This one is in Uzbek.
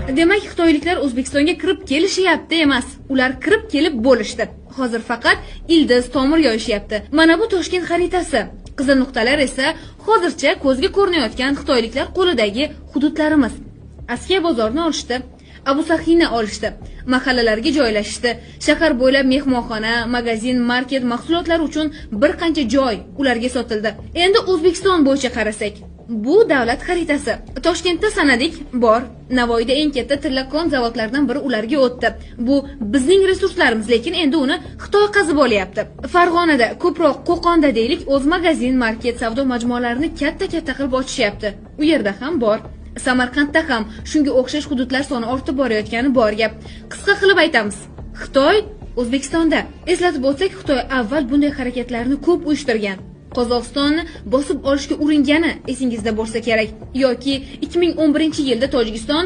Demak, xitoyliklar O'zbekistonga kirib kelishyapti emas, ular kirib kelib bo'lishdi. Hozir faqat ildiz tomir yoyishyapti. Mana bu Toshkent xaritasi. Qizil nuqtalar esa hozircha ko'zga ko'rinayotgan xitoyliklar qo'lidagi hududlarimiz. Askiya bozorni olishdi, Abu Sahini olishdi, mahallalarga joylashishdi. Shahar bo'ylab mehmonxona, magazin, market mahsulotlari uchun bir qancha joy ularga sotildi. Endi O'zbekiston bo'yicha qarasak, bu davlat xaritasi. Toshkentda sanadik bor, Navoiyda eng katta tillakon zavodlaridan biri ularga o'tdi. Bu bizning resurslarimiz, lekin endi uni Xitoy qazib olyapti. Farg'onada, ko'proq Qo'qonda deylik, o'z magazin, market, savdo majmualarini katta-katta qilib ochishyapti. U yerda ham bor. Samarqandda ham shunga o'xshash hududlar soni ortib borayotgani bor gap. Qisqa qilib aytamiz. Xitoy O'zbekistonda. Eslatib o'tsak, Xitoy avval bunday harakatlarni ko'p uyushtirgan. Qozog'istonni bosib olishga uringani esingizda bo'lsa kerak, yoki 2011-yilda Tojikiston